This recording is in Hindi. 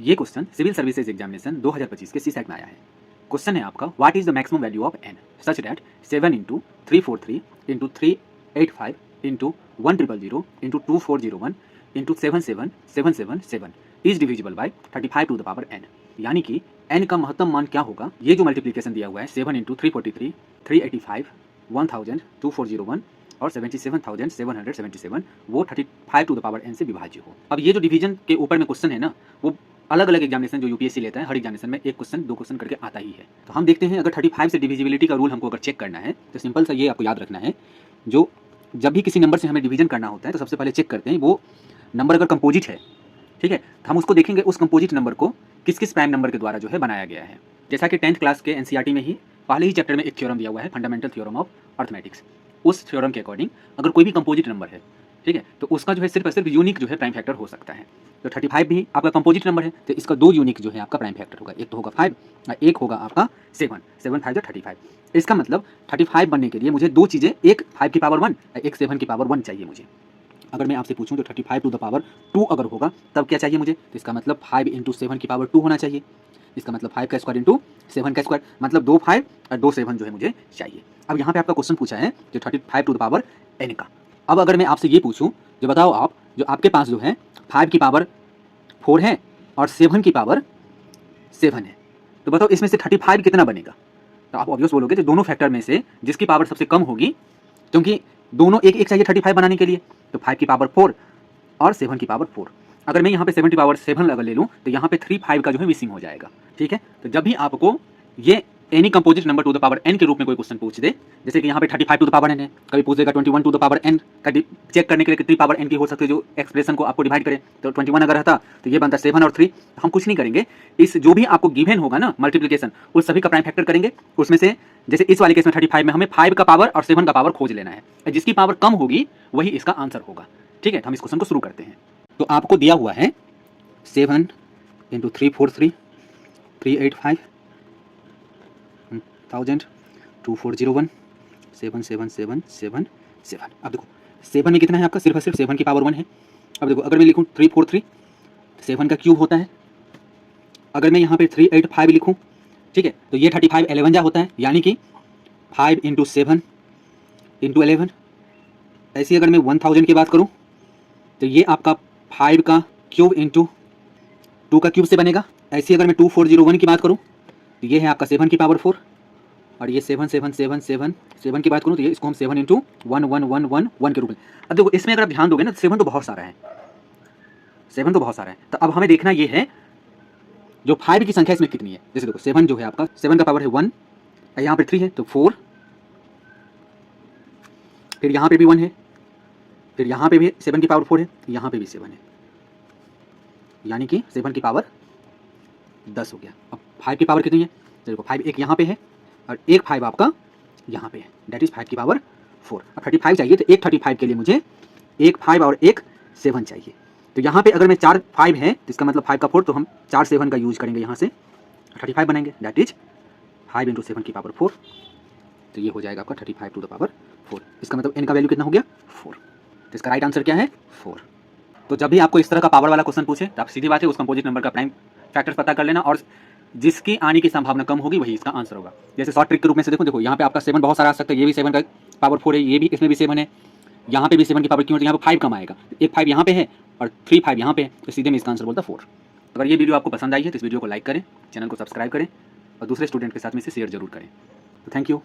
ये क्वेश्चन सिविल सर्विसेज एग्जामिनेशन 2025 के सीसैट में आया है। क्वेश्चन है आपका, what is the maximum value of n such that 7 into 343 into 385 into 1000 into 2401 into 77777 is divisible by 35 to the power n। यानी कि n का महत्तम मान क्या होगा। ये जो मल्टीप्लिकेशन दिया हुआ है 7 इंटू 343, 385, 1000, 2401 और 77,777 वो 35 टू द पावर n से विभाज्य हो। अब ये जो डिवीजन के ऊपर में क्वेश्चन है ना, वो अलग अलग एग्जामिनेशन जो यूपीएससी लेता है, हर एग्जामिनेशन में एक क्वेश्चन दो क्वेश्चन करके आता ही है। तो हम देखते हैं, अगर 35 से डिविजिबिलिटी का रूल हमको अगर चेक करना है तो सिंपल सा ये आपको याद रखना है, जो जब भी किसी नंबर से हमें डिवीजन करना होता है तो सबसे पहले चेक करते हैं वो नंबर अगर कंपोजिट है, ठीक है, तो हम उसको देखेंगे उस कंपोजिट नंबर को किस किस प्राइम नंबर के द्वारा जो है बनाया गया है। जैसा कि 10th क्लास के एनसीईआरटी में ही पहले ही चैप्टर में एक थ्योरम दिया हुआ है, फंडामेंटल थ्योरम ऑफ अर्थमेटिक्स। उस थ्योरम के अकॉर्डिंग अगर कोई भी कंपोजिट नंबर है, ठीक है, तो उसका जो है सिर्फ और सिर्फ यूनिक जो है प्राइम फैक्टर हो सकता है। तो 35 भी आपका कंपोजिट नंबर है, तो इसका दो यूनिक जो है आपका प्राइम फैक्टर होगा, एक तो होगा 5 और एक होगा आपका 7। 7 5 35। इसका मतलब 35 बनने के लिए मुझे दो चीज़ें, एक 5 की पावर 1 और एक 7 की पावर 1 चाहिए मुझे। अगर मैं आपसे पूछूं तो 35 टू द पावर 2 अगर होगा तब क्या चाहिए मुझे, तो इसका मतलब 5 इंटू 7 की पावर 2 होना चाहिए। इसका मतलब 5 का स्क्वायर इंटू 7 का स्क्वायर, मतलब 2 5 और 2 7 जो है मुझे चाहिए। अब यहाँ पे आपका क्वेश्चन पूछा है जो 35 टू द पावर n का। अब अगर मैं आपसे ये पूछूं, जो बताओ आप, जो आपके पास जो है 5 की पावर 4 है और 7 की पावर 7 है, तो बताओ इसमें से 35 कितना बनेगा। तो आप ऑब्वियस बोलोगे कि दोनों फैक्टर में से जिसकी पावर सबसे कम होगी, क्योंकि दोनों एक एक चाहिए 35 बनाने के लिए, तो 5 की पावर 4 और 7 की पावर 4। अगर मैं यहाँ पे 7 की पावर 7 अगर ले लूँ तो यहाँ पे 35 का जो है मिसिंग हो जाएगा। ठीक है, तो जब भी आपको ये any composite number two the power n के रूप में कोई क्वेश्चन पूछ दे, जैसे कि यहाँ पे 35 टू द पावर n है, कभी पूछ देगा 21 टू द पावर n का चेक करने के लिए कितनी पावर n की हो सकती है जो एक्सप्रेशन को आपको डिवाइड करे, तो 21 अगर रहता तो ये बनता 7 और 3। हम कुछ नहीं करेंगे, इस जो भी आपको गिवन होगा ना मल्टीप्लिकेशन, उस सभी का प्राइम फैक्टर करेंगे। उसमें से जैसे इस वाले केस में 35 में हमें 5 का पावर और 7 का पावर खोज लेना है, जिसकी पावर कम होगी वही इसका आंसर होगा। ठीक है, तो हम इस क्वेश्चन को शुरू करते हैं। तो आपको दिया हुआ है 7 इंटू 343, 385, 1000, 2401, 777777। अब देखो 7 में कितना है आपका, सिर्फ और सिर्फ 7 की पावर 1 है। अब देखो अगर मैं लिखूँ 343, 7 का क्यूब होता है। अगर मैं यहाँ पे 385 लिखूँ, ठीक है, तो ये 35 11 जा होता है, यानी कि 5 इंटू 7 इंटू 11। ऐसी अगर मैं 1000 की बात करूँ तो ये आपका 5 का क्यूब इंटू 2 का क्यूब से बनेगा। ऐसी अगर मैं 2401 की बात करूँ तो ये है आपका 7 की पावर 4, और ये 7 की बात करूँ तो ये इसको हम 7 इंटू 1111 के रूप में। अब देखो इसमें अगर आप ध्यान दोगे ना, 7 तो बहुत सारा है, 7 तो बहुत सारा है। तो अब हमें देखना ये है जो 5 की संख्या इसमें कितनी है। जैसे देखो 7 जो है आपका, 7 का पावर है 1, यहाँ पे 3 है तो 4, फिर यहाँ पे भी 1 है, फिर यहाँ पे भी 7 की पावर 4 है, यहाँ पे भी 7 है, यानी कि 7 की पावर 10 हो गया। अब 5 की पावर कितनी है, तो देखो 5 एक यहाँ पे है और एक 5 आपका यहाँ पे है, दैट इज 5 की पावर 4। अब 35 चाहिए तो एक 35 के लिए मुझे एक 5 और एक 7 चाहिए। तो यहाँ पे अगर मैं 4 5 है तो इसका मतलब 5 का 4, तो हम 4 7 का यूज करेंगे, यहाँ से 35 बनाएंगे, दैट इज 5 इंटू 7 की पावर 4। तो ये हो जाएगा आपका 35 टू द पावर 4। इसका मतलब n का वैल्यू कितना हो गया, 4। तो इसका राइट आंसर क्या है, 4। तो जब भी आपको इस तरह का पावर वाला क्वेश्चन पूछे तो आप सीधी बात है उस कंपोजिट नंबर का प्राइम फैक्टर्स पता कर लेना, और जिसकी आने की संभावना कम होगी वही इसका आंसर होगा। जैसे शॉर्ट ट्रिक के रूप में से देखो यहाँ पे आपका 7 बहुत सारा आ सकता है, ये भी 7 का पावर 4 है, ये भी, इसमें भी 7 है, यहाँ पे भी 7 की पावर क्यों, यहाँ पे 5 कम आएगा, एक 5 यहाँ पे है और 3 5 यहाँ पे है, तो सीधे में इसका आंसर बोलता 4। अगर ये वीडियो आपको पसंद आई है तो इस वीडियो को लाइक करें, चैनल को सब्सक्राइब करें और दूसरे स्टूडेंट के साथ में इसे शेयर जरूर करें। तो थैंक यू।